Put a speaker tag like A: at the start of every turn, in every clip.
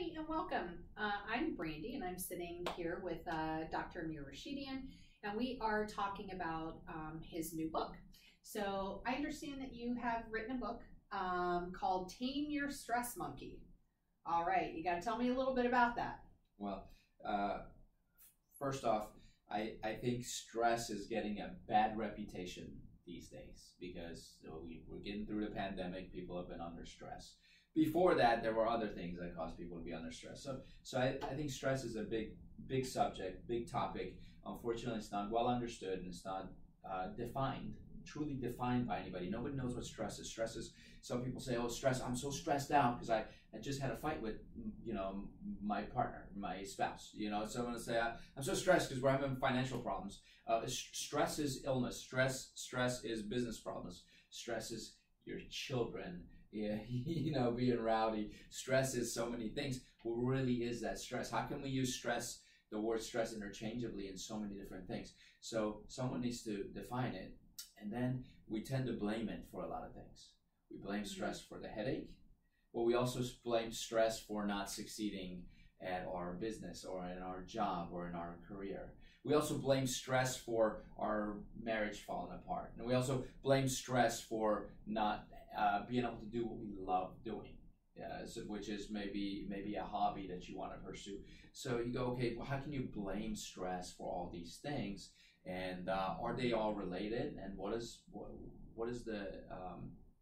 A: Hi and welcome. I'm Brandy and I'm sitting here with Dr. Amir Rashidian, and we are talking about his new book. So I understand that you have written a book called Tame Your Stress Monkey. All right, you got to tell me a little bit about that.
B: Well, first off, I think stress is getting a bad reputation these days because we're getting through the pandemic. People have been under stress. Before that, there were other things that caused people to be under stress. So I think stress is a big subject, big topic. Unfortunately, it's not well understood and it's not truly defined by anybody. Nobody knows what stress is. Stress is, some people say, oh, stress, I'm so stressed out because I just had a fight with, my partner, my spouse. Someone will say, I'm so stressed because we're having financial problems. Stress is illness. Stress is business problems. Stress is your children. Yeah, being rowdy. Stress is so many things. What really is that stress? How can we use the word stress interchangeably in so many different things? So someone needs to define it, and then we tend to blame it for a lot of things. We blame stress for the headache, but we also blame stress for not succeeding at our business or in our job or in our career. We also blame stress for our marriage falling apart. And we also blame stress for not being able to do what we love doing, which is maybe a hobby that you want to pursue. So you go, okay, well, how can you blame stress for all these things? And are they all related? And what does the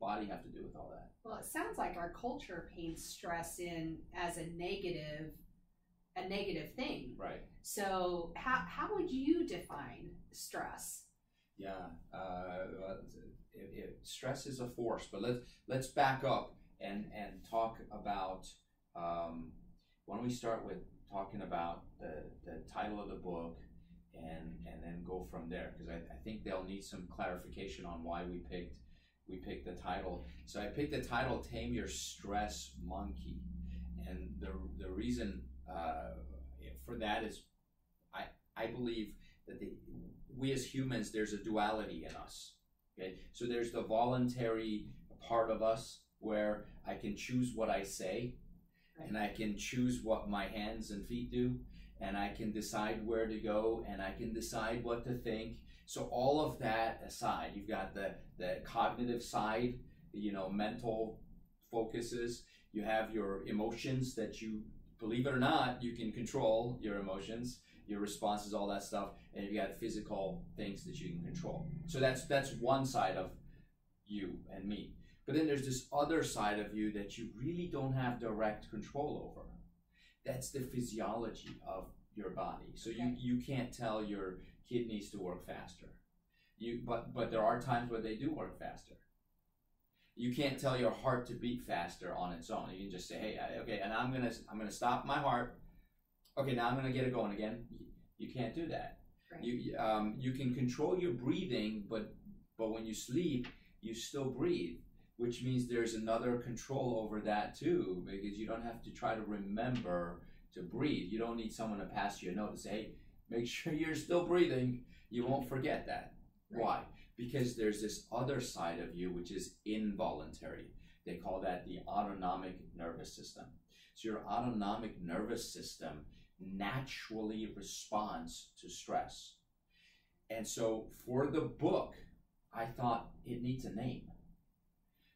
B: body have to do with all that?
A: Well, it sounds like our culture paints stress in as a negative thing.
B: Right.
A: So how would you define stress?
B: Yeah, stress is a force, but let's back up and talk about. Why don't we start with talking about the title of the book, and then go from there, because I think they'll need some clarification on why we picked the title. So I picked the title "Tame Your Stress Monkey," and the reason for that is I believe that we as humans, there's a duality in us. Okay, so there's the voluntary part of us where I can choose what I say, and I can choose what my hands and feet do, and I can decide where to go, and I can decide what to think. So all of that aside, you've got the cognitive side, mental focuses. You have your emotions that you, believe it or not, you can control your emotions, your responses, all that stuff, and you've got physical things that you can control. So that's one side of you and me. But then there's this other side of you that you really don't have direct control over. That's the physiology of your body. So you can't tell your kidneys to work faster. But there are times where they do work faster. You can't tell your heart to beat faster on its own. You can just say, hey, okay, and I'm gonna stop my heart. Okay, now I'm gonna get it going again. You can't do that. Right. You can control your breathing, but when you sleep, you still breathe, which means there's another control over that too, because you don't have to try to remember to breathe. You don't need someone to pass you a note to say, hey, make sure you're still breathing. You won't forget that. Right. Why? Because there's this other side of you, which is involuntary. They call that the autonomic nervous system. So your autonomic nervous system naturally responds to stress. And so for the book, I thought it needs a name.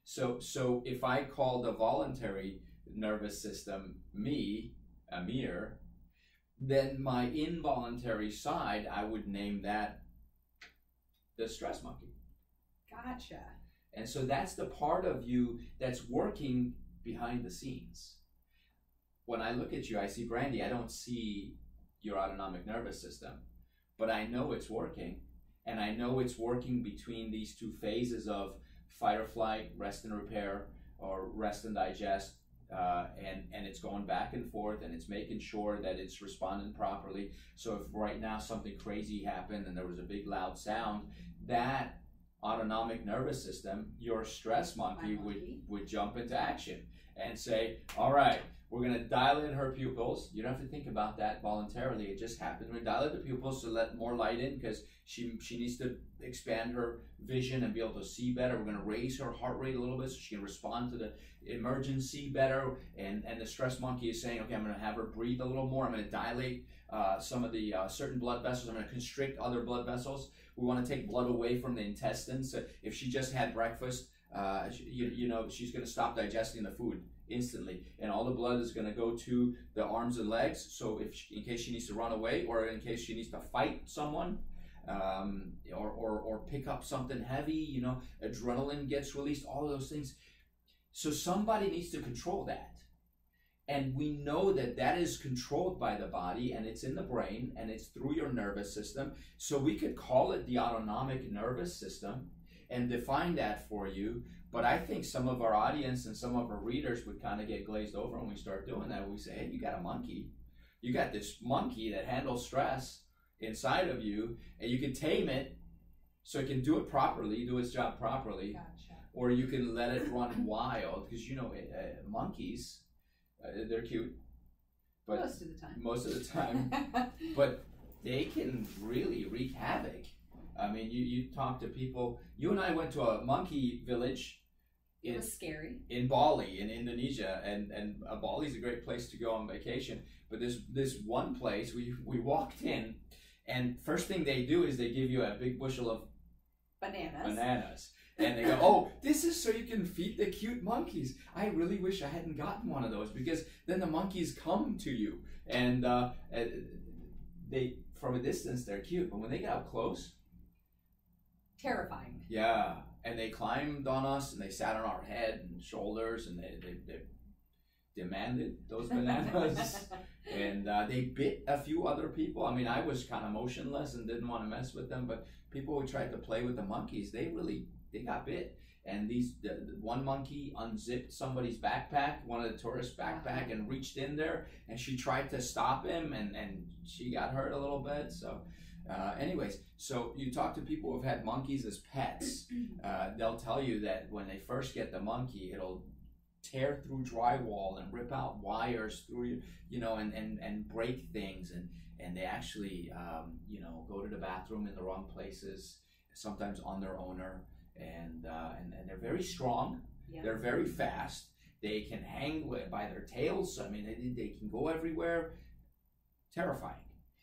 B: So if I call the voluntary nervous system me, Amir, then my involuntary side, I would name that the stress monkey.
A: Gotcha.
B: And so that's the part of you that's working behind the scenes. When I look at you, I see Brandy. I don't see your autonomic nervous system, but I know it's working, and I know it's working between these two phases of fight or flight, rest and repair, or rest and digest, and it's going back and forth, and it's making sure that it's responding properly. So if right now something crazy happened and there was a big loud sound, that autonomic nervous system, your stress monkey would jump into action and say, all right, We're going to dilate her pupils. You don't have to think about that voluntarily. It just happens. We dilate the pupils to let more light in because she needs to expand her vision and be able to see better. We're going to raise her heart rate a little bit so she can respond to the emergency better. And the stress monkey is saying, okay, I'm going to have her breathe a little more. I'm going to dilate some of the certain blood vessels. I'm going to constrict other blood vessels. We want to take blood away from the intestines. So if she just had breakfast, she's going to stop digesting the food instantly, and all the blood is going to go to the arms and legs. So in case she needs to run away, or in case she needs to fight someone, or pick up something heavy, adrenaline gets released, all of those things. So somebody needs to control that. And we know that that is controlled by the body, and it's in the brain, and it's through your nervous system. So we could call it the autonomic nervous system and define that for you. But I think some of our audience and some of our readers would kind of get glazed over when we start doing that. We say, hey, you got a monkey. You got this monkey that handles stress inside of you, and you can tame it so it can do it properly, do its job properly.
A: Gotcha.
B: Or you can let it run wild, because monkeys, they're cute. But most of the time. But they can really wreak havoc. I mean, you talk to people. You and I went to a monkey village.
A: It was scary.
B: In Bali, in Indonesia, and Bali's a great place to go on vacation. But this one place, we walked in, and first thing they do is they give you a big bushel of bananas. And they go, oh, this is so you can feed the cute monkeys. I really wish I hadn't gotten one of those, because then the monkeys come to you, and they, from a distance, they're cute, but when they get up close,
A: terrifying.
B: Yeah, and they climbed on us, and they sat on our head and shoulders, and they demanded those bananas. And they bit a few other people. I mean, I was kind of motionless and didn't want to mess with them, but people who tried to play with the monkeys, they got bit. And one monkey unzipped somebody's backpack, one of the tourists' backpack, and reached in there, and she tried to stop him, and she got hurt a little bit. So anyways, so you talk to people who've had monkeys as pets, they'll tell you that when they first get the monkey, it'll tear through drywall and rip out wires through and break things, and they actually go to the bathroom in the wrong places, sometimes on their owner, and they're very strong. Yeah. They're very fast. They can hang by their tails. I mean, they can go everywhere. Terrifying.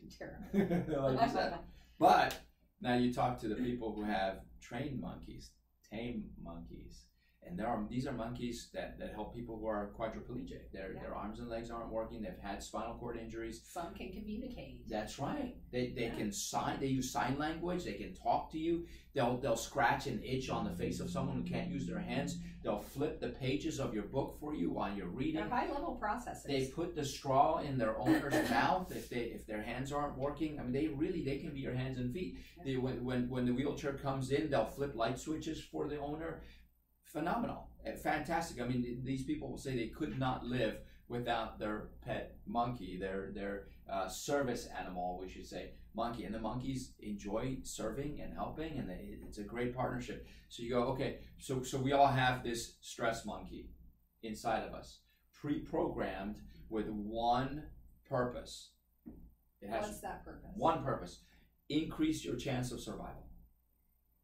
B: Like you said. But now you talk to the people who have trained monkeys, tame monkeys, and these are monkeys that help people who are quadriplegic. Their arms and legs aren't working. They've had spinal cord injuries.
A: Some can communicate.
B: That's right. They can sign. They use sign language. They can talk to you. They'll scratch and itch on the face of someone who can't use their hands. They'll flip the pages of your book for you while you're reading.
A: They're high-level processes.
B: They put the straw in their owner's mouth if their hands aren't working. I mean, they can be your hands and feet. When the wheelchair comes in, they'll flip light switches for the owner. Phenomenal, fantastic. I mean, these people will say they could not live without their pet monkey, their service animal, we should say, monkey. And the monkeys enjoy serving and helping, and it's a great partnership. So you go, okay, so we all have this stress monkey inside of us, pre-programmed with one purpose.
A: What's that purpose?
B: One purpose: increase your chance of survival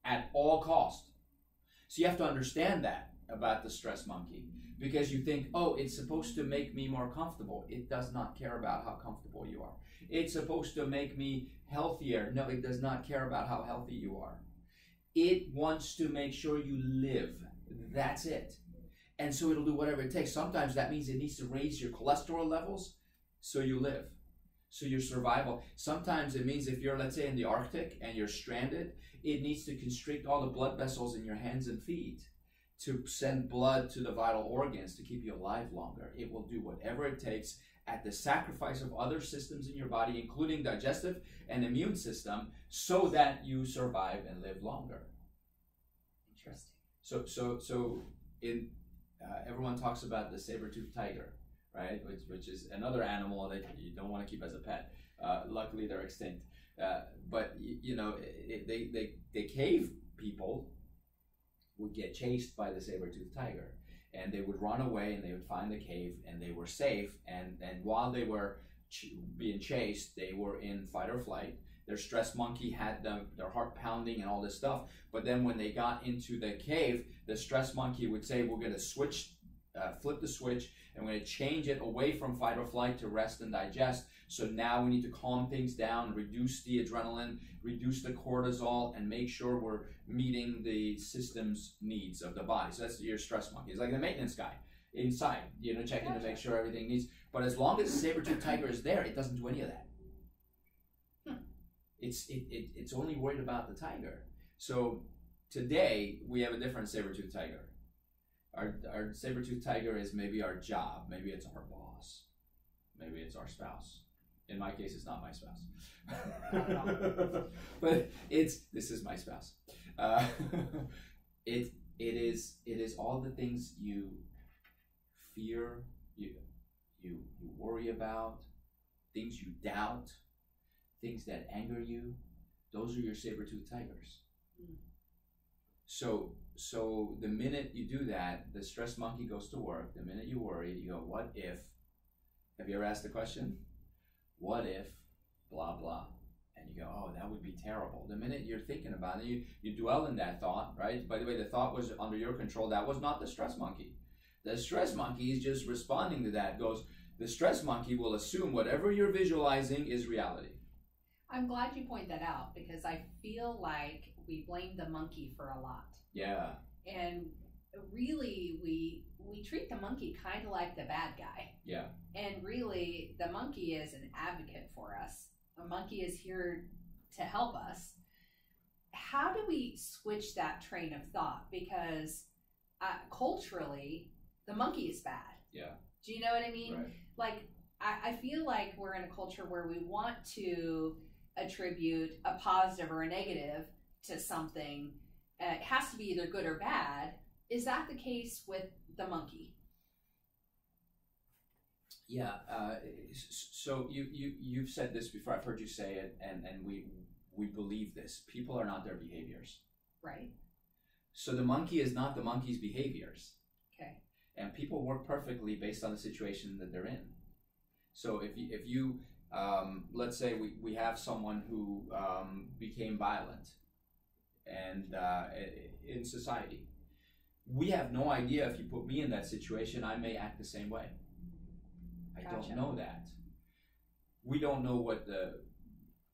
B: at all costs. So you have to understand that about the stress monkey, because you think, oh, it's supposed to make me more comfortable. It does not care about how comfortable you are. It's supposed to make me healthier. No, it does not care about how healthy you are. It wants to make sure you live. That's it. And so it'll do whatever it takes. Sometimes that means it needs to raise your cholesterol levels so you live, so your survival. Sometimes it means if you're, let's say, in the Arctic and you're stranded, it needs to constrict all the blood vessels in your hands and feet to send blood to the vital organs to keep you alive longer. It will do whatever it takes at the sacrifice of other systems in your body, including digestive and immune system, so that you survive and live longer.
A: Interesting.
B: So everyone talks about the saber-toothed tiger, right? Which is another animal that you don't want to keep as a pet. Luckily, they're extinct. But they cave people would get chased by the saber-toothed tiger, and they would run away, and they would find the cave, and they were safe. And while they were being chased, they were in fight or flight. Their stress monkey had their heart pounding and all this stuff. But then when they got into the cave, the stress monkey would say, we're going to flip the switch, and we're going to change it away from fight or flight to rest and digest. So now we need to calm things down, reduce the adrenaline, reduce the cortisol, and make sure we're meeting the system's needs of the body. So that's your stress monkey. It's like the maintenance guy inside, checking to make sure everything needs. But as long as the saber-tooth tiger is there, it doesn't do any of that. It's only worried about the tiger. So today we have a different saber-tooth tiger. Our saber-tooth tiger is maybe our job, maybe it's our boss, maybe it's our spouse. In my case, it's not my spouse. But this is my spouse. It is all the things you fear, you worry about, things you doubt, things that anger you. Those are your saber-tooth tigers. So the minute you do that, the stress monkey goes to work. The minute you worry, you go, what if? Have you ever asked the question? What if blah blah? And you go, oh, that would be terrible. The minute you're thinking about it, you dwell in that thought, right? By the way, the thought was under your control. That was not the stress monkey. The stress monkey is just responding to that. The stress monkey will assume whatever you're visualizing is reality.
A: I'm glad you point that out, because I feel like we blame the monkey for a lot.
B: Yeah.
A: And really, we treat the monkey kind of like the bad guy.
B: Yeah. And
A: really, the monkey is an advocate for us. The monkey is here to help us. How do we switch that train of thought? Because culturally, the monkey is bad.
B: Yeah.
A: Do you know what I mean?
B: Right.
A: Like, I feel like we're in a culture where we want to attribute a positive or a negative to something. It has to be either good or bad. Is that the case with the monkey?
B: Yeah. So you've said this before. I've heard you say it, and we believe this. People are not their behaviors.
A: Right. So
B: the monkey is not the monkey's behaviors.
A: Okay.
B: And people work perfectly based on the situation that they're in. So if you let's say we have someone who became violent and in society, we have no idea. If you put me in that situation, I may act the same way. I
A: Gotcha.
B: don't know that. We don't know what the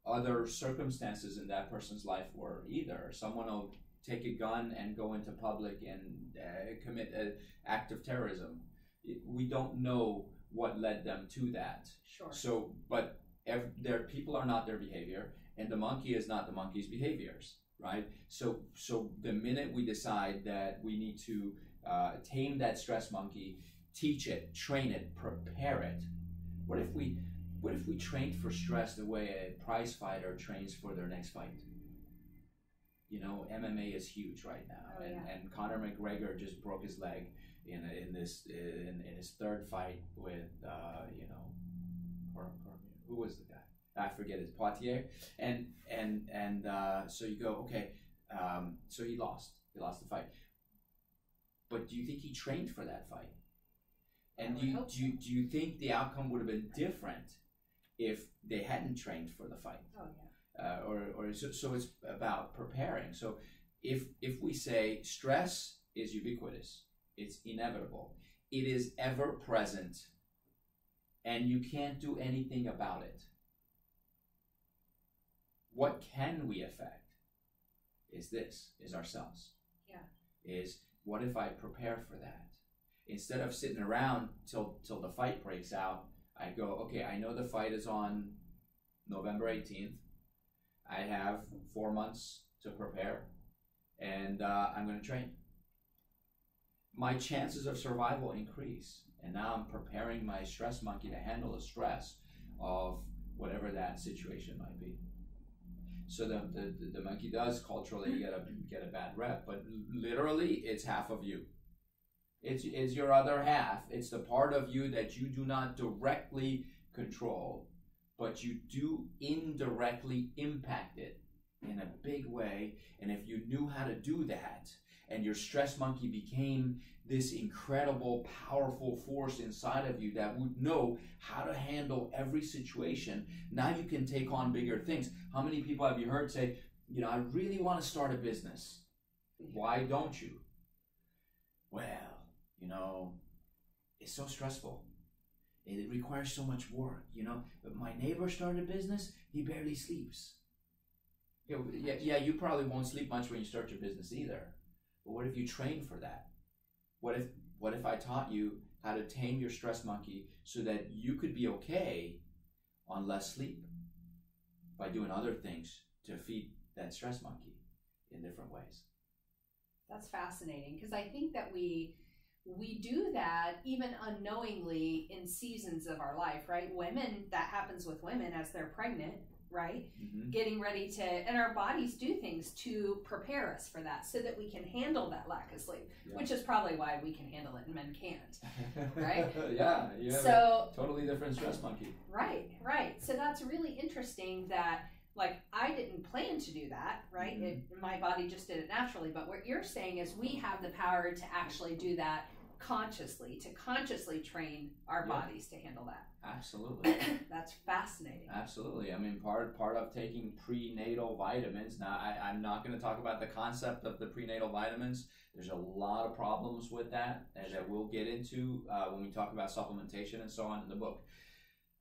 B: other circumstances in that person's life were either. Someone will take a gun and go into public and commit an act of terrorism. We don't know what led them to that.
A: Sure.
B: So, but their people are not their behavior, and the monkey is not the monkey's behaviors, right? So the minute we decide that we need to tame that stress monkey, teach it, train it, prepare it. What if we trained for stress the way a prize fighter trains for their next fight? MMA is huge right now, and Conor McGregor just broke his leg in his third fight with who was the guy? I forget his Poitier, and so you go, okay, so he lost the fight, but do you think he trained for that fight? And do you think the outcome would have been different if they hadn't trained for the fight?
A: Oh yeah.
B: So it's about preparing. So if we say stress is ubiquitous, it's inevitable, it is ever present, and you can't do anything about it. What can we affect is ourselves.
A: Yeah.
B: Is what if I prepare for that? Instead of sitting around till the fight breaks out, I go, okay, I know the fight is on November 18th. I have 4 months to prepare, and I'm going to train. My chances of survival increase, and now I'm preparing my stress monkey to handle the stress of whatever that situation might be. So the monkey does culturally get a bad rep, but literally it's half of you. It's your other half. It's the part of you that you do not directly control, but you do indirectly impact it in a big way. And if you knew how to do that, and your stress monkey became this incredible, powerful force inside of you that would know how to handle every situation. Now you can take on bigger things. How many people have you heard say, I really want to start a business. Why don't you? Well, it's so stressful. It requires so much work, But my neighbor started a business, he barely sleeps. Yeah, you probably won't sleep much when you start your business either. But what if you train for that? What if I taught you how to tame your stress monkey so that you could be okay on less sleep by doing other things to feed that stress monkey in different ways?
A: That's fascinating, because I think that we do that even unknowingly in seasons of our life, right? Women, that happens with women as they're pregnant, right? Mm-hmm. Getting ready to, and our bodies do things to prepare us for that so that we can handle that lack of sleep, which is probably why we can handle it and men can't, right?
B: Yeah, you have a totally different stress monkey.
A: Right. So that's really interesting that, I didn't plan to do that, right? Mm-hmm. My body just did it naturally. But what you're saying is we have the power to actually do that consciously, to consciously train our bodies to handle that.
B: Absolutely.
A: That's fascinating.
B: Absolutely. I mean, part of taking prenatal vitamins. Now, I'm not going to talk about the concept of the prenatal vitamins. There's a lot of problems with that that we'll get into when we talk about supplementation and so on in the book.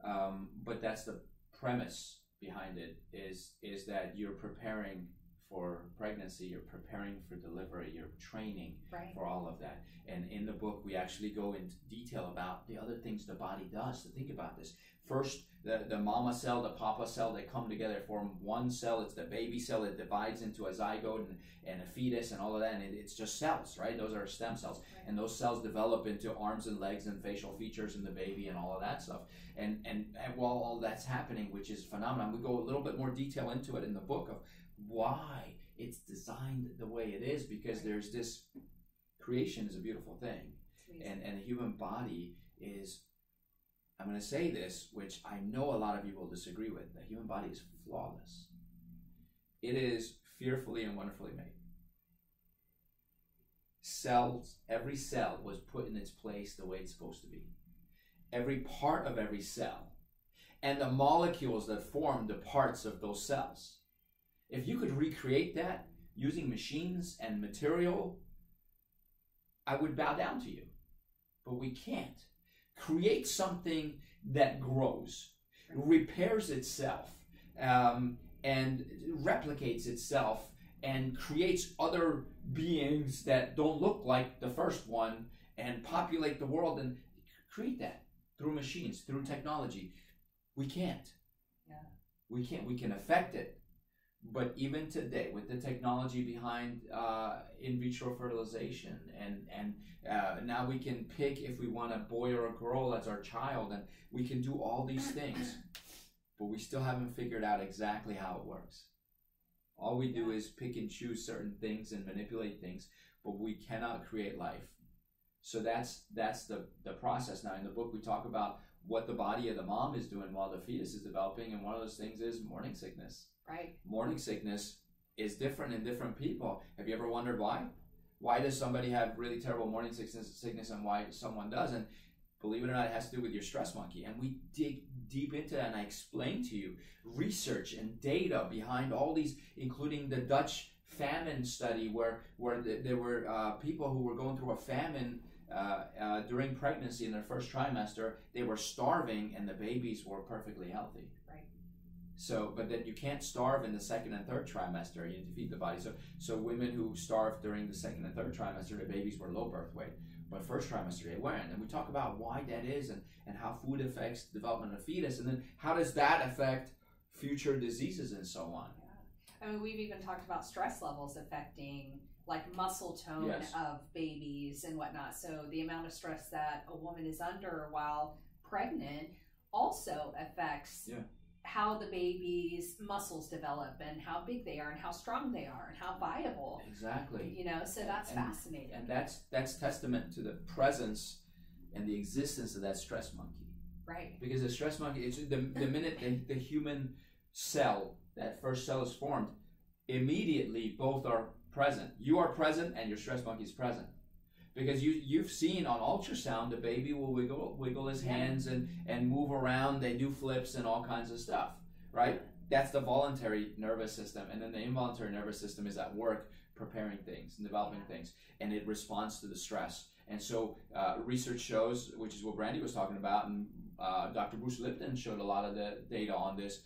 B: But that's the premise behind it, is that you're preparing for pregnancy, you're preparing for delivery, you're training for all of that. And in the book, we actually go into detail about the other things the body does. So think about this. First, the mama cell, the papa cell, they come together, form one cell. It's the baby cell. It divides into a zygote and a fetus and all of that. And it's just cells, right? Those are stem cells. Right. And those cells develop into arms and legs and facial features in the baby and all of that stuff. And while all that's happening, which is phenomenal, we go a little bit more detail into it in the book of why it's designed the way it is, because there's this creation is a beautiful thing. And the human body is, I'm going to say this, which I know a lot of you will disagree with, the human body is flawless. It is fearfully and wonderfully made. Cells, every cell was put in its place the way it's supposed to be. Every part of every cell, and the molecules that form the parts of those cells. If you could recreate that using machines and material, I would bow down to you. But we can't. Create something that grows, repairs itself, and replicates itself, and creates other beings that don't look like the first one, and populate the world, and create that through machines, through technology. We can't. Yeah. We can't. We can affect it. But even today, with the technology behind in vitro fertilization, and now we can pick if we want a boy or a girl as our child, and we can do all these things, but we still haven't figured out exactly how it works. All we do is pick and choose certain things and manipulate things, but we cannot create life. So that's the process. Now in the book we talk about what the body of the mom is doing while the fetus is developing, and one of those things is morning sickness. Right. Morning sickness is different in different people. Have you ever wondered why? Why does somebody have really terrible morning sickness and why someone doesn't? Believe it or not, it has to do with your stress monkey. And we dig deep into that, and I explain to you research and data behind all these, including the Dutch famine study where there were people who were going through a famine during pregnancy in their first trimester. They were starving and the babies were perfectly healthy. So, but then you can't starve in the second and third trimester. You need to feed the body. So women who starved during the second and third trimester, their babies were low birth weight. But first trimester, they weren't. And we talk about why that is, and how food affects the development of the fetus. And then how does that affect future diseases and so on?
A: Yeah. I mean, we've even talked about stress levels affecting like muscle tone of babies and whatnot. So the amount of stress that a woman is under while pregnant also affects how the baby's muscles develop and how big they are and how strong they are and how viable.
B: Exactly.
A: So that's fascinating.
B: And that's testament to the presence and the existence of that stress monkey.
A: Right.
B: Because the stress monkey, it's the minute the human cell, that first cell is formed, immediately both are present. You are present, and your stress monkey is present. Because you've seen on ultrasound, the baby will wiggle his hands and move around. They do flips and all kinds of stuff, right? That's the voluntary nervous system. And then the involuntary nervous system is at work preparing things and developing things. And it responds to the stress. And so research shows, which is what Brandy was talking about, and Dr. Bruce Lipton showed a lot of the data on this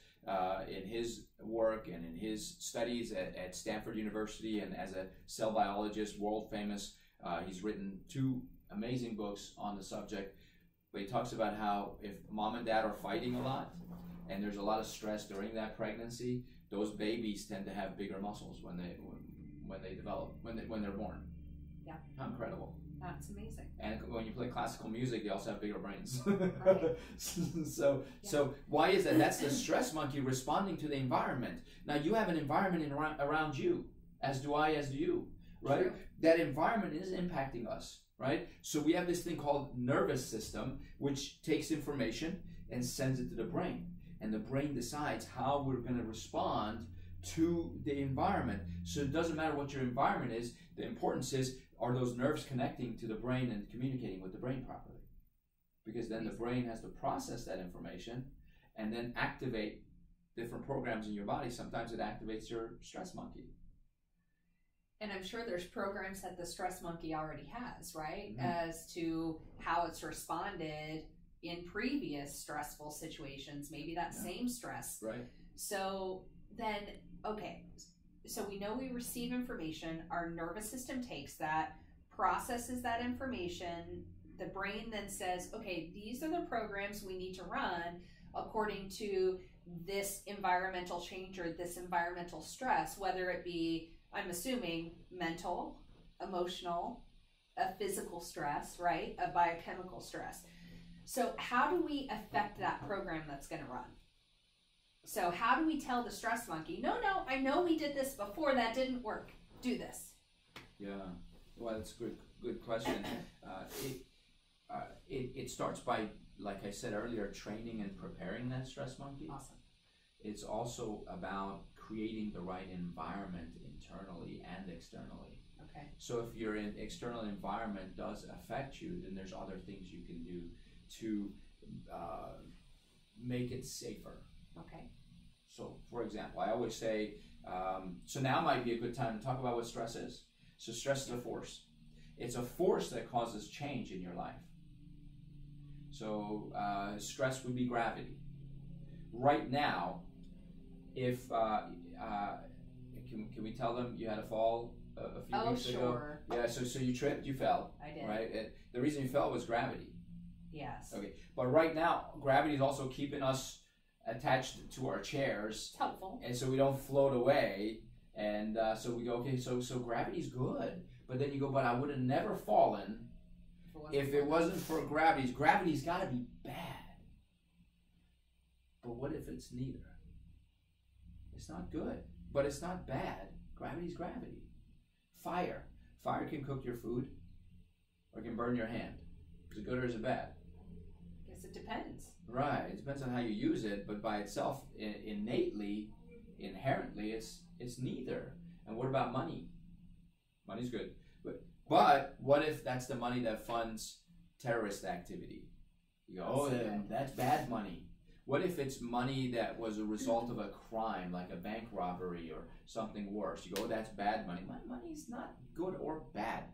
B: in his work and in his studies at Stanford University, and as a cell biologist, world famous. He's written 2 amazing books on the subject, but he talks about how if mom and dad are fighting a lot and there's a lot of stress during that pregnancy, those babies tend to have bigger muscles when they develop, when they're born.
A: Yeah.
B: How incredible.
A: That's amazing.
B: And when you play classical music, they also have bigger brains.
A: Right.
B: So why is that? That's the stress monkey responding to the environment. Now you have an environment around you, as do I, as do you, right?
A: True.
B: That environment is impacting us, right? So we have this thing called nervous system, which takes information and sends it to the brain. And the brain decides how we're going to respond to the environment. So it doesn't matter what your environment is. The importance is, are those nerves connecting to the brain and communicating with the brain properly? Because then the brain has to process that information and then activate different programs in your body. Sometimes it activates your stress monkey.
A: And I'm sure there's programs that the stress monkey already has, right?
B: Mm-hmm.
A: As to how it's responded in previous stressful situations, maybe that same stress.
B: Right.
A: So then, okay, so we know we receive information, our nervous system takes that, processes that information, the brain then says, okay, these are the programs we need to run according to this environmental change or this environmental stress, whether it be, I'm assuming, mental, emotional, a physical stress, right? A biochemical stress. So how do we affect that program that's going to run? So how do we tell the stress monkey, no, I know we did this before, that didn't work. Do this.
B: Yeah, well, that's a good question. It starts by, like I said earlier, training and preparing that stress monkey.
A: Awesome.
B: It's also about creating the right environment internally and externally.
A: Okay.
B: So if your external environment does affect you, then there's other things you can do to make it safer.
A: Okay.
B: So, for example, I always say, so now might be a good time to talk about what stress is. So stress is a force. It's a force that causes change in your life. So stress would be gravity. Right now, if, can we tell them you had a fall a few weeks ago?
A: Sure.
B: Yeah, so you tripped, you fell.
A: I did.
B: Right? The reason you fell was gravity.
A: Yes.
B: Okay, but right now, gravity is also keeping us attached to our chairs.
A: It's helpful.
B: And so we don't float away. And so we go, okay, so gravity's good. But then you go, but I would have never fallen if it wasn't for gravity. Gravity's got to be bad. But what if it's neither? It's not good, but it's not bad. Gravity's gravity. Fire. Fire can cook your food or it can burn your hand. Is it good or is it bad?
A: I guess it depends.
B: Right. It depends on how you use it, but by itself, innately, inherently, it's neither. And what about money? Money's good. But what if that's the money that funds terrorist activity? You go, oh, that's bad money. What if it's money that was a result of a crime, like a bank robbery or something worse? You go, oh, that's bad money. Money's not good or bad.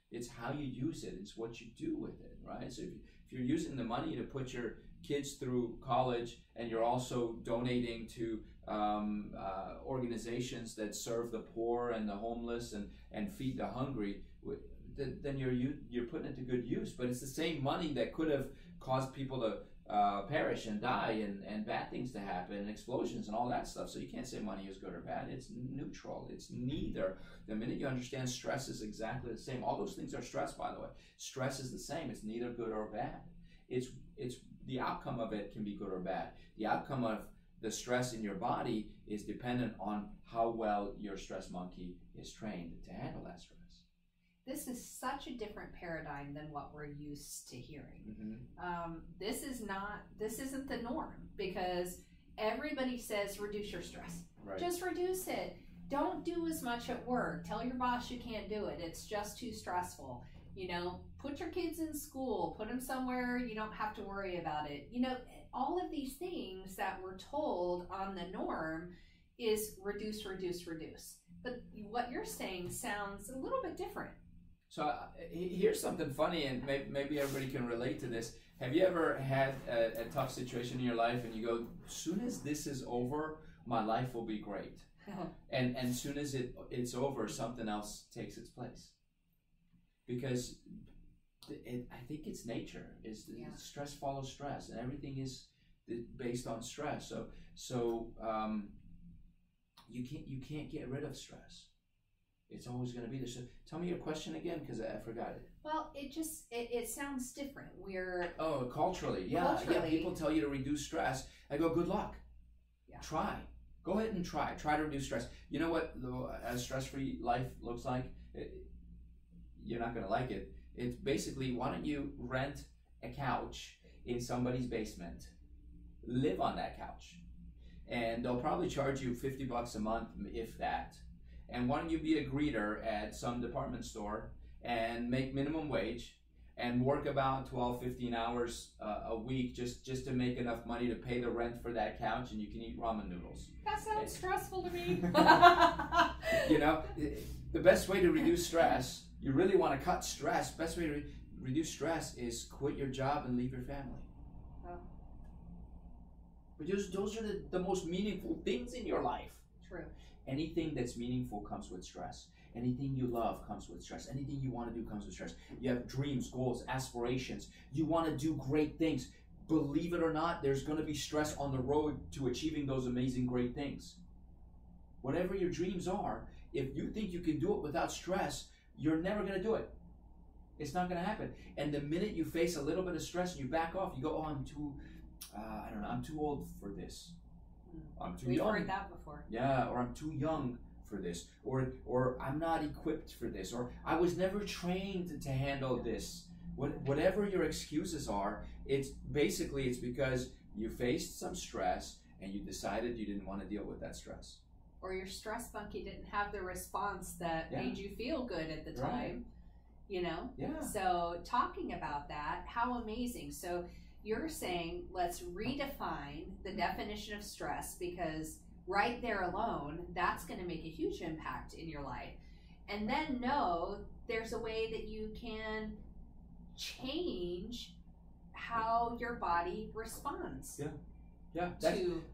B: It's how you use it. It's what you do with it, right? So if you're using the money to put your kids through college and you're also donating to organizations that serve the poor and the homeless and feed the hungry, then you're putting it to good use. But it's the same money that could have caused people to perish and die and bad things to happen and explosions and all that stuff. So you can't say money is good or bad. It's neutral. It's neither. The minute you understand stress is exactly the same. All those things are stress, by the way. Stress is the same. It's neither good or bad. It's the outcome of it can be good or bad. The outcome of the stress in your body is dependent on how well your stress monkey is trained to handle that stress.
A: This is such a different paradigm than what we're used to hearing.
B: Mm-hmm.
A: This isn't the norm, because everybody says reduce your stress.
B: Right.
A: Just reduce it. Don't do as much at work. Tell your boss you can't do it. It's just too stressful. You know, put your kids in school, put them somewhere you don't have to worry about it. You know, all of these things that we're told on the norm is reduce, reduce, reduce. But what you're saying sounds a little bit different.
B: So here's something funny, and maybe everybody can relate to this. Have you ever had a tough situation in your life and you go, as soon as this is over, my life will be great. And as soon as it's over, something else takes its place. Because I think it's nature. Stress follows stress, and everything is based on stress. So you can't get rid of stress. It's always going to be there. So tell me your question again, because I forgot it.
A: Well, it sounds different.
B: Culturally, yeah. People tell you to reduce stress. I go, good luck. Yeah. Try. Go ahead and try. Try to reduce stress. You know what a stress-free life looks like? You're not going to like it. It's basically, why don't you rent a couch in somebody's basement, live on that couch, and they'll probably charge you $50 a month, if that. And why don't you be a greeter at some department store and make minimum wage and work about 12, 15 hours a week just to make enough money to pay the rent for that couch, and you can eat ramen noodles.
A: That sounds stressful to me.
B: You know, the best way to reduce stress, you really want to cut stress, best way to reduce stress is quit your job and leave your family. Oh. But those are the most meaningful things in your life.
A: True.
B: Anything that's meaningful comes with stress. Anything you love comes with stress. Anything you want to do comes with stress. You have dreams, goals, aspirations. You want to do great things. Believe it or not, there's going to be stress on the road to achieving those amazing, great things. Whatever your dreams are, if you think you can do it without stress, you're never going to do it. It's not going to happen. And the minute you face a little bit of stress and you back off, you go, oh, I'm too old for this. I'm too young.
A: We've heard that before.
B: Yeah, or I'm too young for this, or I'm not equipped for this, or I was never trained to handle this. Whatever your excuses are, it's because you faced some stress and you decided you didn't want to deal with that stress.
A: Or your stress monkey didn't have the response that made you feel good at the time. Right. You know? Yeah. So talking about that, how amazing. So you're saying let's redefine the definition of stress, because right there alone, that's going to make a huge impact in your life. And then know there's a way that you can change how your body responds.
B: Yeah.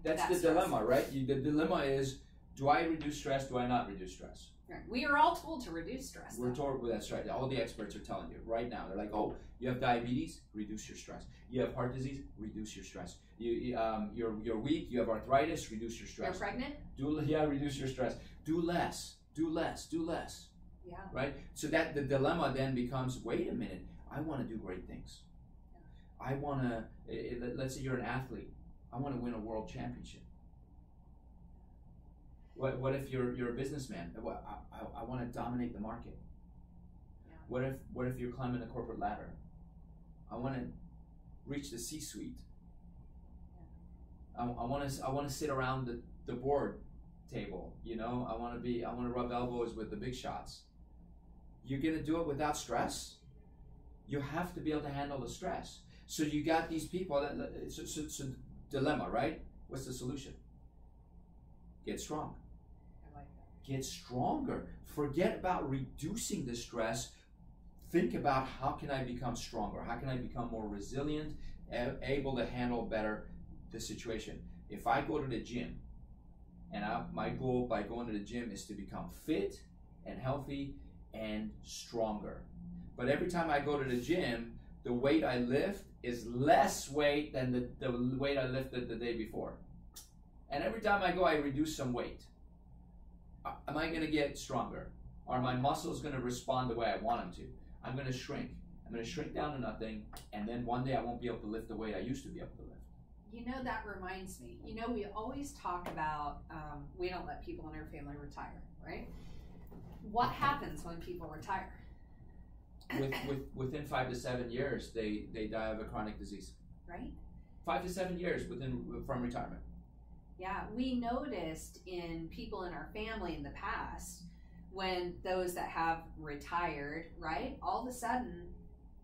B: That's the dilemma, right? The dilemma is, do I reduce stress? Do I not reduce stress?
A: Right. We are all told to reduce stress.
B: We're told, that's right. All the experts are telling you right now. They're like, oh, you have diabetes, reduce your stress. You have heart disease, reduce your stress. You're weak, you have arthritis, reduce your stress.
A: You're pregnant?
B: Reduce your stress. Do less.
A: Yeah.
B: Right? So that the dilemma then becomes, wait a minute, I want to do great things. Yeah. I want to, let's say you're an athlete. I want to win a world championship. What if you're a businessman? I want to dominate the market. Yeah. What if you're climbing the corporate ladder? I want to reach the C-suite. Yeah. I want to sit around the board table. You know, I want to rub elbows with the big shots. You're gonna do it without stress. You have to be able to handle the stress. So you got these people so dilemma, right? What's the solution? Get strong.
A: I like that.
B: Get stronger. Forget about reducing the stress. Think about, how can I become stronger? How can I become more resilient, able to handle better the situation? If I go to the gym, and my goal by going to the gym is to become fit and healthy and stronger. But every time I go to the gym, the weight I lift is less weight than the weight I lifted the day before. And every time I go, I reduce some weight. Am I going to get stronger? Are my muscles going to respond the way I want them to? I'm going to shrink. I'm going to shrink down to nothing, and then one day I won't be able to lift the weight I used to be able to lift.
A: You know, that reminds me. You know, we always talk about we don't let people in our family retire, right? What happens when people retire?
B: Within 5 to 7 years, they die of a chronic disease.
A: Right.
B: 5 to 7 years from retirement.
A: Yeah, we noticed in people in our family in the past, when those that have retired, right, all of a sudden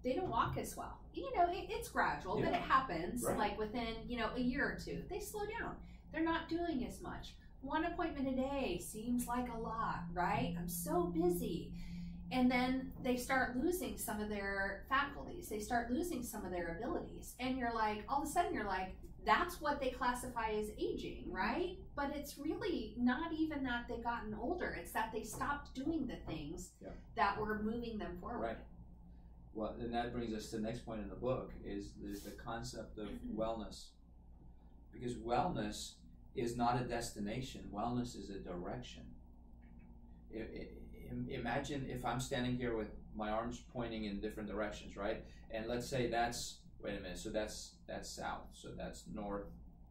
A: they don't walk as well. You know, it's gradual, but it happens.
B: Right.
A: Like within, you know, a year or two, they slow down. They're not doing as much. One appointment a day seems like a lot, right? I'm so busy. And then they start losing some of their faculties. They start losing some of their abilities. And you're like, all of a sudden you're like, that's what they classify as aging, right? But it's really not even that they've gotten older. It's that they stopped doing the things that were moving them forward.
B: Right. Well, and that brings us to the next point in the book is the concept of wellness. Because wellness is not a destination. Wellness is a direction. Imagine if I'm standing here with my arms pointing in different directions, right? And let's say that's, wait a minute, so that's south, so that's north,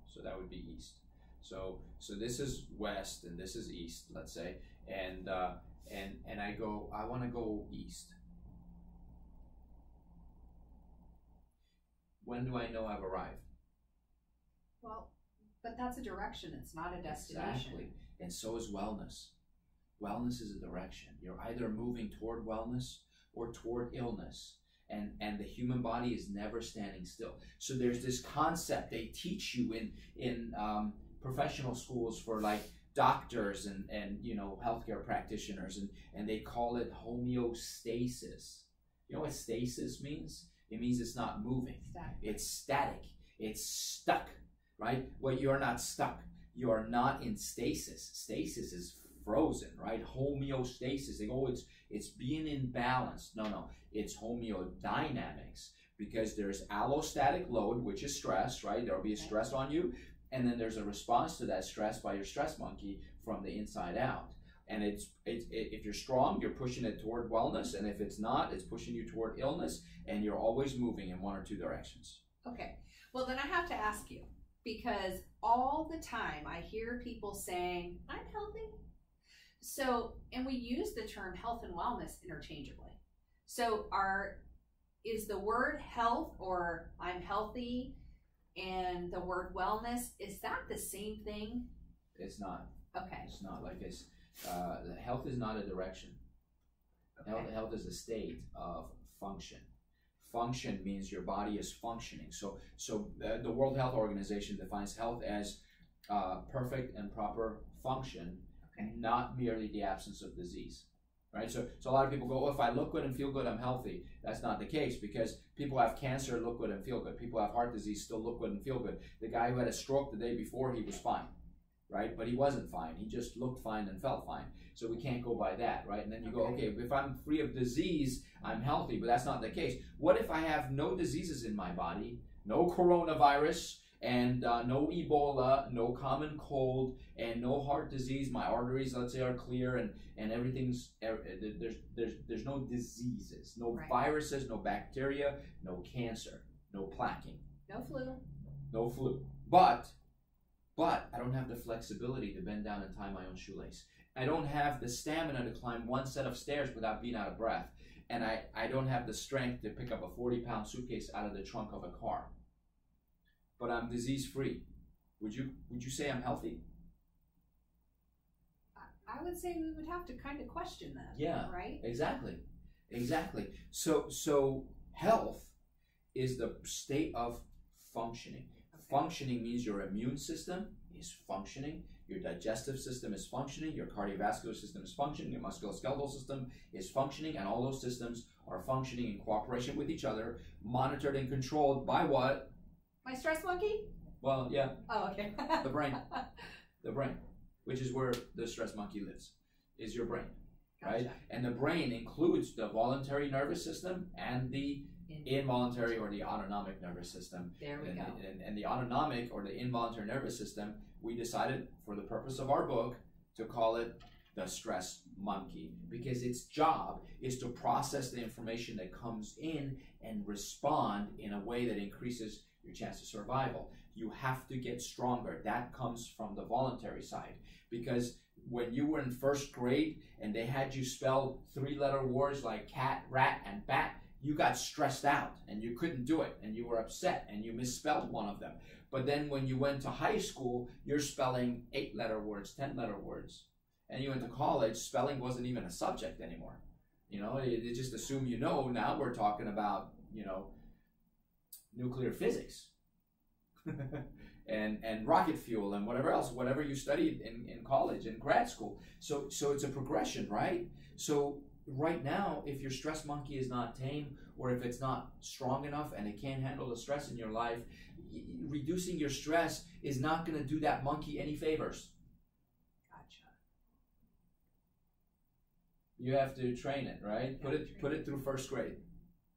B: so that would be east. So this is west and this is east, let's say, and I go, I want to go east. When do I know I've arrived?
A: Well, but that's a direction. It's not a destination.
B: Exactly. And so is wellness. Wellness is a direction. You're either moving toward wellness or toward illness. And the human body is never standing still. So there's this concept they teach you in professional schools for like doctors and you know, healthcare practitioners, and they call it homeostasis. You know what stasis means? It means it's not moving. It's static. It's stuck, right? Well, you're not stuck. You're not in stasis. Stasis is frozen, right? Homeostasis. They go, it's being in balance. No. It's homeodynamics, because there's allostatic load, which is stress, right? There'll be a stress on you, and then there's a response to that stress by your stress monkey from the inside out. And if you're strong, you're pushing it toward wellness, and if it's not, it's pushing you toward illness, and you're always moving in one or two directions.
A: Okay. Well, then I have to ask you, because all the time I hear people saying, I'm healthy. So, and we use the term health and wellness interchangeably. So is the word health, or I'm healthy, and the word wellness, is that the same thing?
B: It's not.
A: Okay.
B: It's not like it's, health is not a direction. Okay. Health is a state of function. Function means your body is functioning. So the World Health Organization defines health as perfect and proper function, not merely the absence of disease. Right? So a lot of people go, oh, if I look good and feel good, I'm healthy. That's not the case, because people have cancer, look good and feel good. People have heart disease, still look good and feel good. The guy who had a stroke the day before, he was fine, right? But he wasn't fine. He just looked fine and felt fine. So we can't go by that, right? And then you go, okay, if I'm free of disease, I'm healthy, but that's not the case. What if I have no diseases in my body, no coronavirus, and no Ebola, no common cold, and no heart disease? My arteries, let's say, are clear, and everything's, there's no diseases, no viruses, no bacteria, no cancer, no plaquing.
A: No flu.
B: No flu. But I don't have the flexibility to bend down and tie my own shoelace. I don't have the stamina to climb one set of stairs without being out of breath. And I don't have the strength to pick up a 40-pound suitcase out of the trunk of a car. But I'm disease-free. Would you say I'm healthy?
A: I would say we would have to kind of question that.
B: Yeah.
A: Right?
B: Exactly. So health is the state of functioning. Okay. Functioning means your immune system is functioning, your digestive system is functioning, your cardiovascular system is functioning, your musculoskeletal system is functioning, and all those systems are functioning in cooperation with each other, monitored and controlled by what?
A: My stress monkey?
B: Well, yeah.
A: Oh, okay.
B: The brain. The brain, which is where the stress monkey lives, is your brain, right?
A: Gotcha.
B: And the brain includes the voluntary nervous system and the involuntary or the autonomic nervous system.
A: There we go.
B: And the autonomic or the involuntary nervous system, we decided for the purpose of our book to call it the stress monkey, because its job is to process the information that comes in and respond in a way that increases your chance of survival. You have to get stronger. That comes from the voluntary side, because when you were in first grade and they had you spell three-letter words like cat, rat, and bat, you got stressed out and you couldn't do it and you were upset and you misspelled one of them. But then when you went to high school, you're spelling 8-letter words, 10-letter words. And you went to college, spelling wasn't even a subject anymore. You know, they just assume you know. Now we're talking about, you know, nuclear physics and rocket fuel and whatever else, whatever you studied in college and grad school. So it's a progression, right? So right now, if your stress monkey is not tame, or if it's not strong enough and it can't handle the stress in your life, reducing your stress is not going to do that monkey any favors.
A: Gotcha.
B: You have to train it, right? Put it through first grade.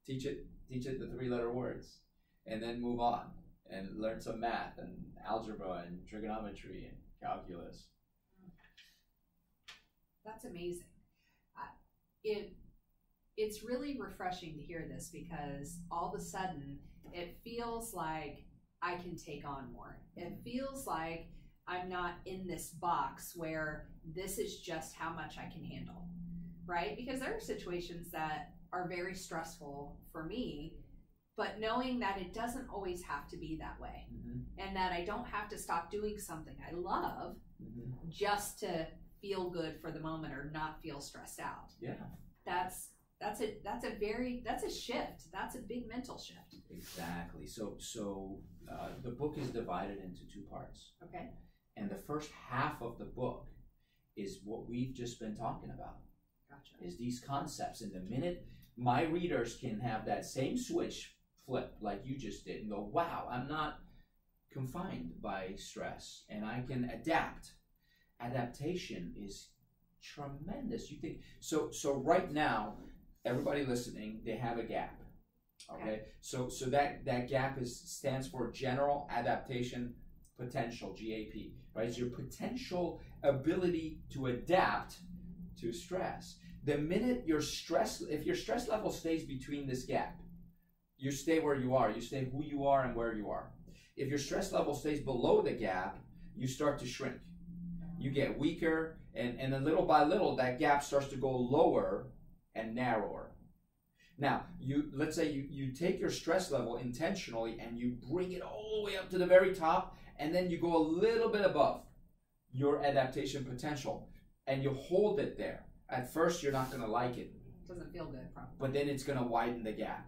B: Teach it the 3-letter words, and then move on and learn some math and algebra and trigonometry and calculus.
A: That's amazing. It's really refreshing to hear this, because all of a sudden it feels like I can take on more. It feels like I'm not in this box where this is just how much I can handle, right? Because there are situations that are very stressful for me, but knowing that it doesn't always have to be that way, and that I don't have to stop doing something I love just to feel good for the moment or not feel stressed out.
B: Yeah.
A: That's a shift. That's a big mental shift.
B: Exactly. So the book is divided into 2 parts.
A: Okay.
B: And the first half of the book is what we've just been talking about.
A: Gotcha.
B: Is these concepts. And the minute my readers can have that same switch flip like you just did and go, wow, I'm not confined by stress and I can adapt. Adaptation is tremendous. You think so right now, everybody listening, they have a gap. Okay. So that gap stands for General Adaptation Potential, GAP, right? It's your potential ability to adapt to stress. The minute if your stress level stays between this gap, you stay where you are. You stay who you are and where you are. If your stress level stays below the gap, you start to shrink. You get weaker, and then little by little, that gap starts to go lower and narrower. Now, let's say you take your stress level intentionally and you bring it all the way up to the very top, and then you go a little bit above your adaptation potential, and you hold it there. At first, you're not going to like it.
A: Doesn't feel good, probably.
B: But then it's going to widen the gap.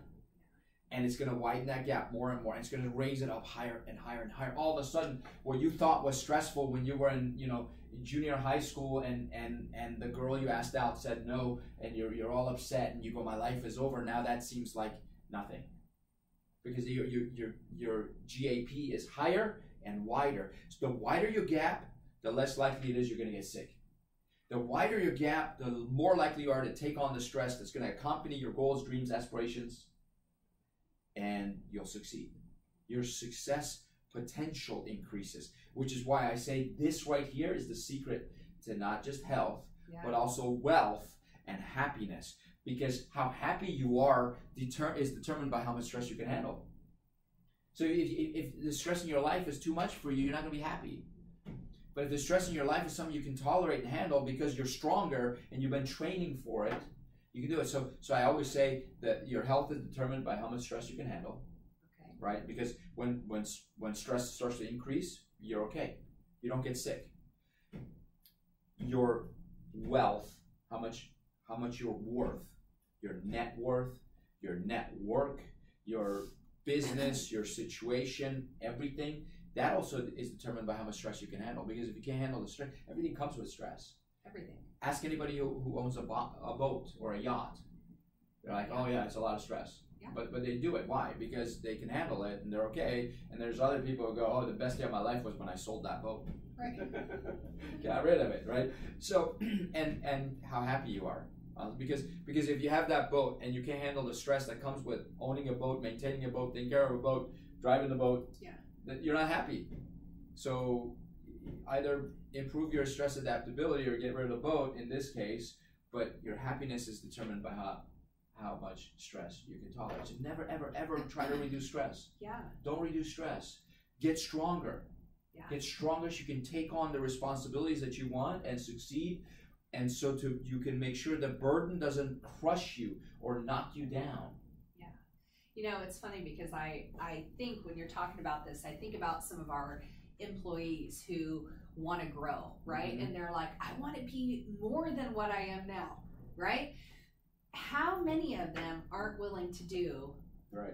B: And it's going to widen that gap more and more. And it's going to raise it up higher and higher and higher. All of a sudden, what you thought was stressful when you were in, junior high school, and the girl you asked out said no, and you're all upset, and you go, my life is over. Now that seems like nothing, because your GAP is higher and wider. So the wider your gap, the less likely it is you're going to get sick. The wider your gap, the more likely you are to take on the stress that's going to accompany your goals, dreams, aspirations, and you'll succeed. Your success potential increases, which is why I say this right here is the secret to not just health, but also wealth and happiness. Because how happy you are is determined by how much stress you can handle. So if the stress in your life is too much for you, you're not going to be happy. But if the stress in your life is something you can tolerate and handle because you're stronger and you've been training for it, you can do it. So I always say that your health is determined by how much stress you can handle.
A: Okay.
B: Right? Because when stress starts to increase, you're okay. You don't get sick. Your wealth, how much you're worth, your net worth, your network, your business, your situation, everything, that also is determined by how much stress you can handle. Because if you can't handle the stress, everything comes with stress.
A: Everything.
B: Ask anybody who owns a boat or a yacht. They're like, oh yeah, it's a lot of stress.
A: Yeah.
B: But they do it. Why? Because they can handle it and they're okay. And there's other people who go, oh, the best day of my life was when I sold that boat.
A: Right.
B: Got rid of it, right? So, and how happy you are. Because if you have that boat and you can't handle the stress that comes with owning a boat, maintaining a boat, taking care of a boat, driving the boat, you're not happy. So either improve your stress adaptability or get rid of the boat in this case, but your happiness is determined by how much stress you can tolerate. So never, ever, ever try to reduce stress.
A: Yeah.
B: Don't reduce stress. Get stronger.
A: Yeah.
B: Get stronger so you can take on the responsibilities that you want and succeed. And so you can make sure the burden doesn't crush you or knock you down.
A: You know, it's funny because I think when you're talking about this, I think about some of our employees who want to grow, right?
B: Mm-hmm.
A: And they're like, I want to be more than what I am now, right? How many of them aren't willing to do
B: Right.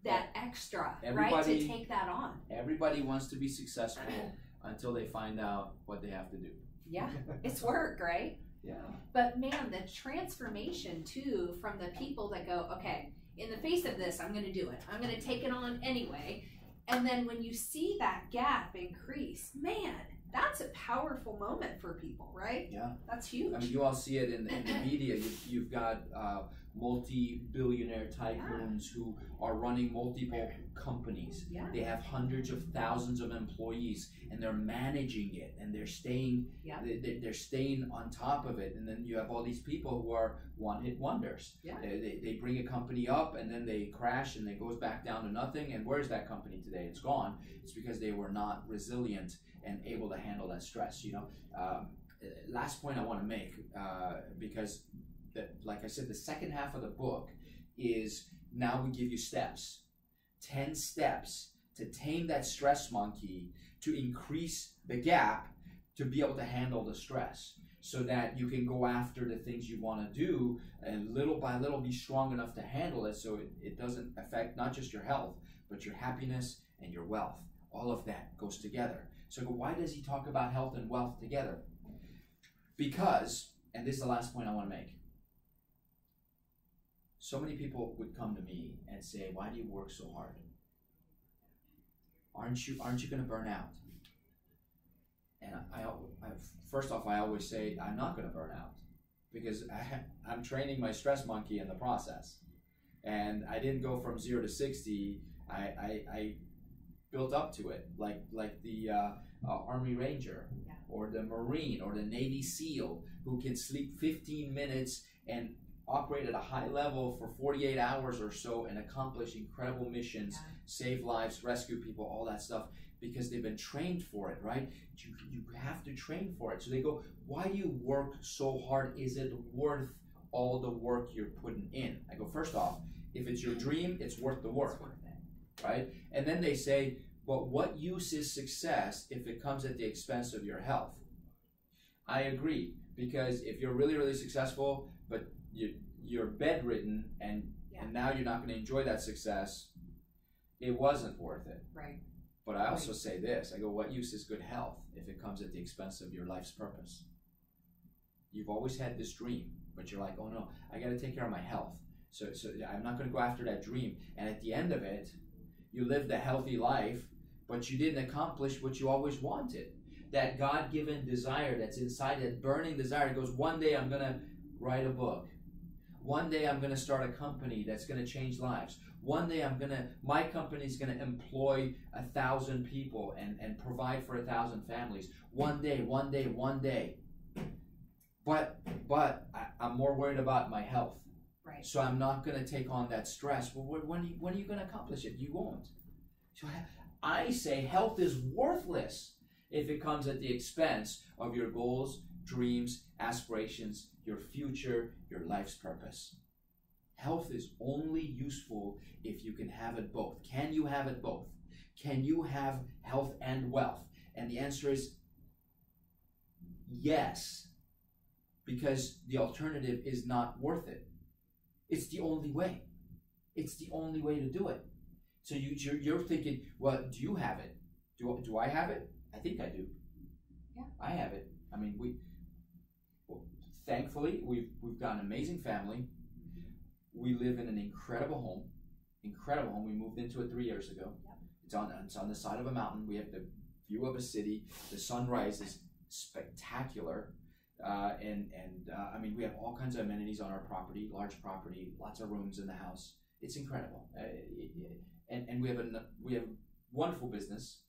A: that extra, right?
B: Everybody-
A: To take that on.
B: Everybody wants to be successful until they find out what they have to do.
A: Yeah, it's work, right?
B: Yeah.
A: But man, the transformation too from the people that go, okay, in the face of this, I'm going to do it. I'm going to take it on anyway. And then when you see that gap increase, man, that's a powerful moment for people, right?
B: Yeah.
A: That's huge.
B: I mean, you all see it in the media. You've got multi-billionaire tycoons who are running multiple companies.
A: Yeah.
B: They have hundreds of thousands of employees, and they're managing it, and they're staying.
A: Yeah.
B: They're staying on top of it. And then you have all these people who are one-hit wonders.
A: Yeah.
B: They bring a company up, and then they crash, and it goes back down to nothing. And where's that company today? It's gone. It's because they were not resilient and able to handle that stress. You know. Last point I want to make, because like I said, the second half of the book is now we give you steps, 10 steps to tame that stress monkey, to increase the gap, to be able to handle the stress, so that you can go after the things you want to do, and little by little be strong enough to handle it, so it doesn't affect not just your health, but your happiness and your wealth. All of that goes together. So why does he talk about health and wealth together? Because, and this is the last point I want to make, so many people would come to me and say, why do you work so hard? Aren't you going to burn out? And I first off, I always say, I'm not going to burn out, because I'm training my stress monkey in the process. And I didn't go from 0 to 60. I built up to it, like the Army Ranger,
A: Yeah.
B: or the Marine, or the Navy SEAL, who can sleep 15 minutes and operate at a high level for 48 hours or so and accomplish incredible missions,
A: Yeah.
B: save lives, rescue people, all that stuff, because they've been trained for it, right? You have to train for it. So they go, why do you work so hard? Is it worth all the work you're putting in? I go, first off, if it's your dream, it's worth the work,
A: It's worth it.
B: right? And then they say, but what use is success if it comes at the expense of your health? I agree, because if you're really, really successful, but you're bedridden and now you're not going to enjoy that success, it wasn't worth it.
A: Right.
B: But I also say this, I go, what use is good health if it comes at the expense of your life's purpose? You've always had this dream, but you're like, oh no, I got to take care of my health. So I'm not going to go after that dream. And at the end of it, you lived a healthy life, but you didn't accomplish what you always wanted. That God-given desire that's inside, that burning desire, it goes, one day I'm going to write a book. One day I'm going to start a company that's going to change lives. One day my company's going to employ 1,000 people and provide for 1,000 families. One day. But I'm more worried about my health.
A: Right.
B: So I'm not going to take on that stress. Well, when are you going to accomplish it? You won't. So I say health is worthless if it comes at the expense of your goals, dreams, aspirations, your future, your life's purpose. Health is only useful if you can have it both. Can you have it both? Can you have health and wealth? And the answer is yes, because the alternative is not worth it. It's the only way. It's the only way to do it. So you're thinking, well, do you have it? Do I have it? I think I do.
A: Yeah.
B: I have it. I mean, thankfully, we've got an amazing family. We live in an incredible home. Incredible home. We moved into it 3 years ago. Yep. It's on the side of a mountain. We have the view of a city. The sunrise is spectacular. I mean, we have all kinds of amenities on our property, large property, lots of rooms in the house. It's incredible. And we have wonderful business.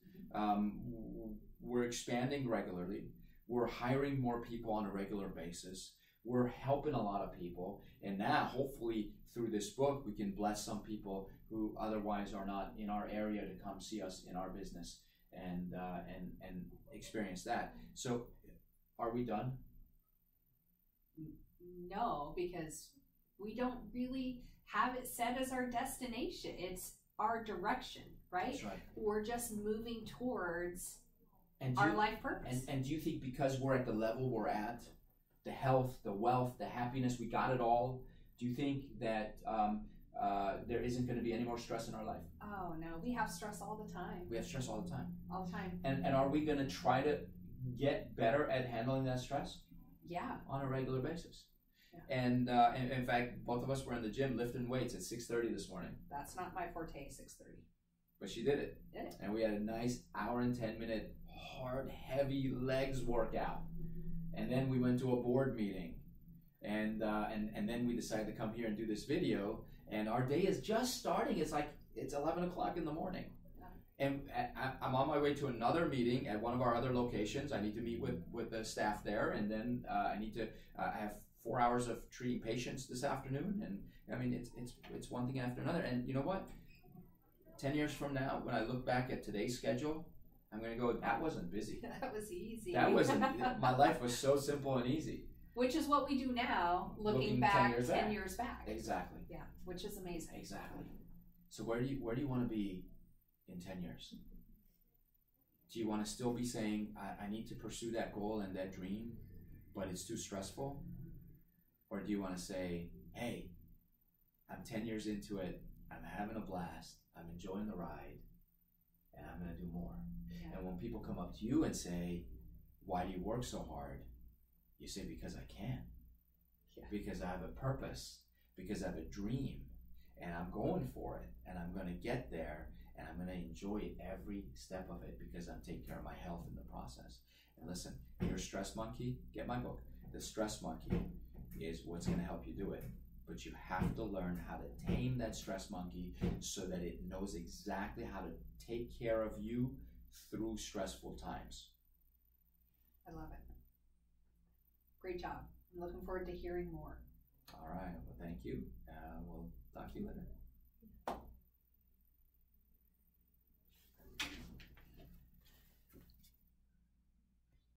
B: We're expanding regularly. We're hiring more people on a regular basis. We're helping a lot of people. And now, hopefully, through this book, we can bless some people who otherwise are not in our area to come see us in our business and experience that. So, are we done?
A: No, because we don't really have it set as our destination. It's our direction, right?
B: That's right.
A: We're just moving towards
B: And
A: our life purpose.
B: And do you think because we're at the level we're at, the health, the wealth, the happiness, we got it all, do you think that there isn't going to be any more stress in our life?
A: Oh no, we have stress all the time.
B: We have stress all the time.
A: All the time.
B: And are we going to try to get better at handling that stress?
A: Yeah.
B: On a regular basis.
A: Yeah.
B: And in fact, both of us were in the gym lifting weights at 6:30 this morning.
A: That's not my forte, 6:30.
B: But she did it.
A: Did it.
B: And we had a nice hour and 10-minute hard, heavy legs workout. And then we went to a board meeting. And then we decided to come here and do this video. And our day is just starting. It's 11 o'clock in the morning. And I'm on my way to another meeting at one of our other locations. I need to meet with the staff there, and then I need to have 4 hours of treating patients this afternoon. And I mean, it's one thing after another. And you know what? 10 years from now, when I look back at today's schedule, I'm going to go, that wasn't busy.
A: That was easy.
B: That wasn't. My life was so simple and easy.
A: Which is what we do now, looking back 10 years back.
B: Exactly.
A: Yeah, which is amazing.
B: Exactly. So where do you want to be in 10 years? Do you want to still be saying, I need to pursue that goal and that dream, but it's too stressful? Or do you want to say, hey, I'm 10 years into it, I'm having a blast, I'm enjoying the ride, and I'm going to do more. Yeah. And when people come up to you and say, why do you work so hard? You say, because I can. Yeah. Because I have a purpose, because I have a dream, and I'm going for it, and I'm going to get there, and I'm going to enjoy every step of it because I'm taking care of my health in the process. And listen, you're a stress monkey, get my book. The Stress Monkey is what's going to help you do it. But you have to learn how to tame that stress monkey so that it knows exactly how to take care of you through stressful times.
A: I love it. Great job. I'm looking forward to hearing more.
B: All right. Well, thank you. We'll talk to you later.